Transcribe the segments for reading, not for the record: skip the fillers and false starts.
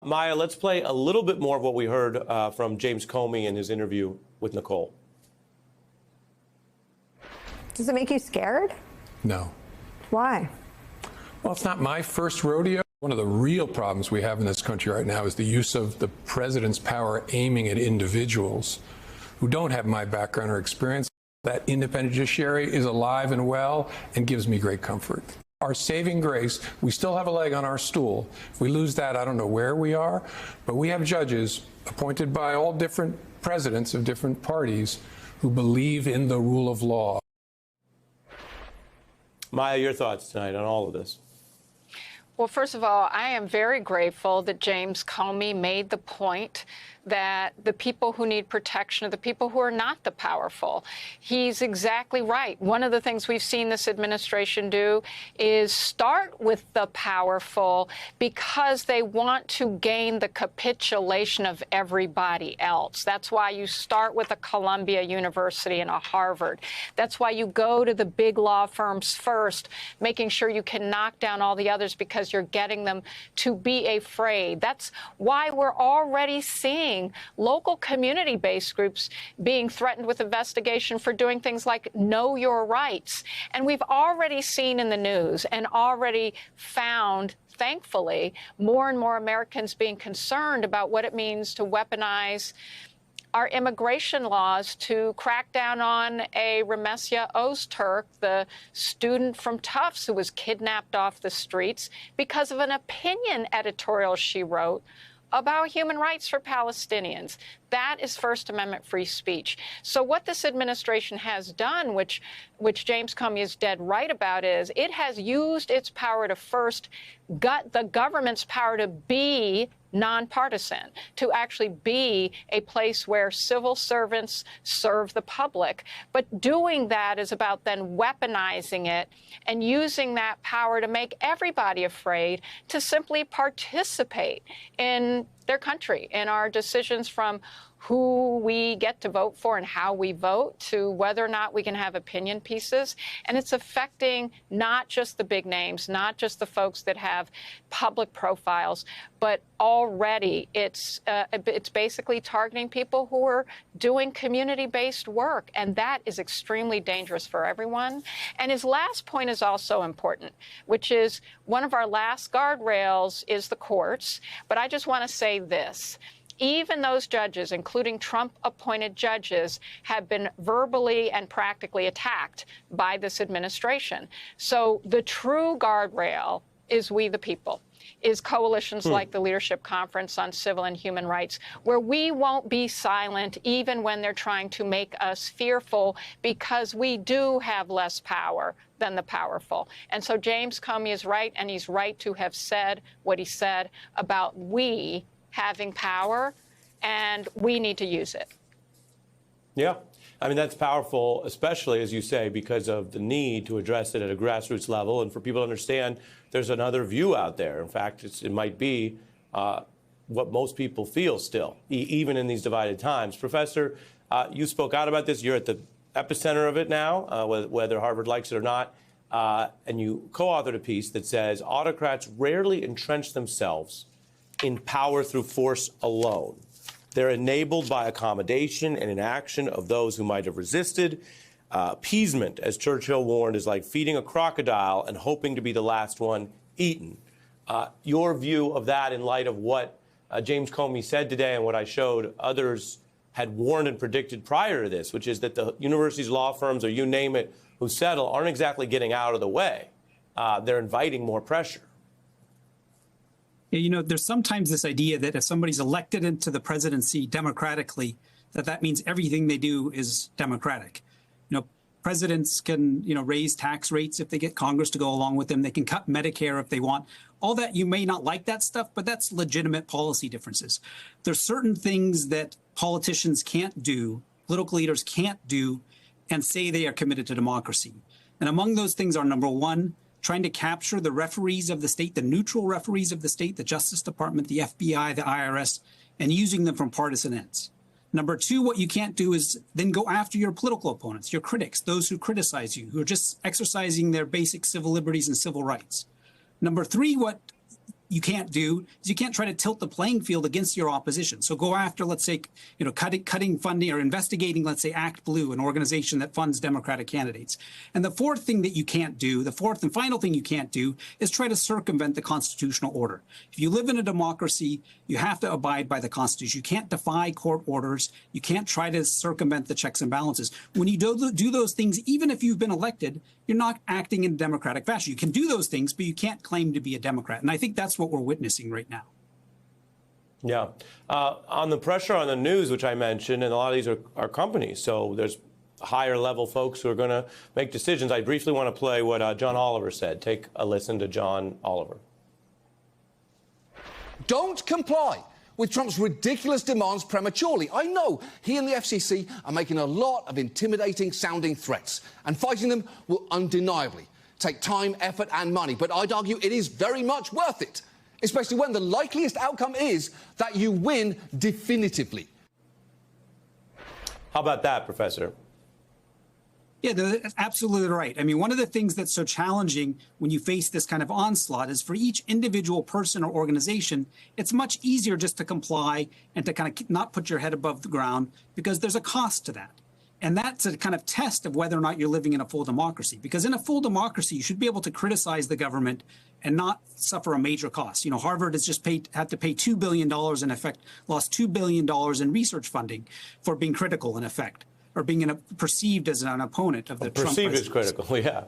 Maya, let's play a little bit more of what we heard from James Comey in his interview with Nicole. Does it make you scared? No. Why? Well, it's not my first rodeo. One of the real problems we have in this country right now is the use of the president's power aiming at individuals who don't have my background or experience. That independent judiciary is alive and well and gives me great comfort. Our saving grace, we still have a leg on our stool. If we lose that, I don't know where we are, but we have judges appointed by all different presidents of different parties who believe in the rule of law. Maya, your thoughts tonight on all of this? Well, first of all, I am very grateful that James Comey made the point that the people who need protection are the people who are not the powerful. He's exactly right. One of the things we've seen this administration do is start with the powerful because they want to gain the capitulation of everybody else. That's why you start with a Columbia University and a Harvard. That's why you go to the big law firms first, making sure you can knock down all the others because you're getting them to be afraid. That's why we're already seeing local community-based groups being threatened with investigation for doing things like know your rights. And we've already seen in the news and already found, thankfully, more and more Americans being concerned about what it means to weaponize our immigration laws to crack down on a Remesia Öztürk, the student from Tufts who was kidnapped off the streets because of an opinion editorial she wrote about human rights for Palestinians. That is First Amendment free speech. So what this administration has done, which James Comey is dead right about, is it has used its power to first gut the government's power to be nonpartisan, to actually be a place where civil servants serve the public. But doing that is about then weaponizing it and using that power to make everybody afraid to simply participate in their country, in our decisions from who we get to vote for and how we vote to whether or not we can have opinion pieces. And it's affecting not just the big names, not just the folks that have public profiles, but already it's basically targeting people who are doing community-based work. And that is extremely dangerous for everyone. And his last point is also important, which is one of our last guardrails is the courts. But I just want to say this. Even those judges, including Trump-appointed judges, have been verbally and practically attacked by this administration. So the true guardrail is we the people, is coalitions like the Leadership Conference on Civil and Human Rights, where we won't be silent even when they're trying to make us fearful because we do have less power than the powerful. And so James Comey is right, and he's right to have said what he said about we having power, and we need to use it. Yeah. I mean, that's powerful, especially, as you say, because of the need to address it at a grassroots level and for people to understand there's another view out there. In fact, it might be what most people feel still, even in these divided times. Professor, you spoke out about this. You're at the epicenter of it now, whether Harvard likes it or not. And you co-authored a piece that says autocrats rarely entrench themselves in power through force alone. They're enabled by accommodation and inaction of those who might have resisted. Appeasement, as Churchill warned, is like feeding a crocodile and hoping to be the last one eaten. Your view of that in light of what James Comey said today and what I showed others had warned and predicted prior to this, which is that the universities, law firms, or you name it, who settle aren't exactly getting out of the way. They're inviting more pressure. You know, there's sometimes this idea that if somebody's elected into the presidency democratically, that means everything they do is democratic. You know, presidents can, raise tax rates if they get Congress to go along with them. They can cut Medicare if they want. All that, you may not like that stuff, but that's legitimate policy differences. There's certain things that politicians can't do, political leaders can't do, and say they are committed to democracy. And among those things are, number one, trying to capture the referees of the state, the neutral referees of the state, the Justice Department, the FBI, the IRS, and using them from partisan ends. Number two, what you can't do is then go after your political opponents, your critics, those who criticize you, who are just exercising their basic civil liberties and civil rights. Number three, what you can't do is you can't try to tilt the playing field against your opposition. So go after, let's say, cutting funding or investigating, let's say, Act Blue, an organization that funds Democratic candidates. And the fourth thing that you can't do, the fourth and final thing you can't do, is try to circumvent the constitutional order. If you live in a democracy, you have to abide by the Constitution. You can't defy court orders. You can't try to circumvent the checks and balances. When you do those things, even if you've been elected, you're not acting in a democratic fashion. You can do those things, but you can't claim to be a Democrat. And I think that's what we're witnessing right now. Yeah. On the pressure on the news, which I mentioned, and a lot of these are companies, so there's higher level folks who are going to make decisions. I briefly want to play what John Oliver said. Take a listen to John Oliver. Don't comply with Trump's ridiculous demands prematurely. I know he and the FCC are making a lot of intimidating sounding threats, and fighting them will undeniably take time, effort and money. But I'd argue it is very much worth it, especially when the likeliest outcome is that you win definitively. How about that, Professor? Yeah, that's absolutely right. I mean, one of the things that's so challenging when you face this kind of onslaught is for each individual person or organization, it's much easier just to comply and to kind of not put your head above the ground because there's a cost to that. And that's a kind of test of whether or not you're living in a full democracy. Because in a full democracy, you should be able to criticize the government and not suffer a major cost. You know, Harvard has just had to pay $2 billion in effect, lost $2 billion in research funding for being critical in effect, or being perceived as an opponent of the Trump presidency. Perceived is critical, yeah.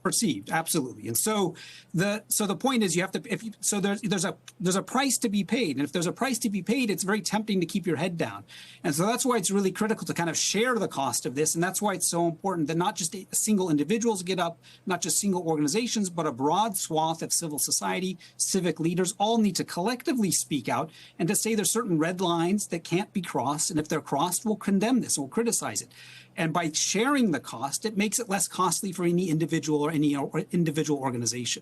Perceived, absolutely. And so the point is you have to there's a price to be paid, and if there's a price to be paid, it's very tempting to keep your head down. And so that's why it's really critical to kind of share the cost of this, and that's why it's so important that not just single individuals get up, not just single organizations, but a broad swath of civil society, civic leaders all need to collectively speak out and to say there's certain red lines that can't be crossed, and if they're crossed, we'll condemn this, we'll criticize it. And by sharing the cost, it makes it less costly for any individual or any individual organization.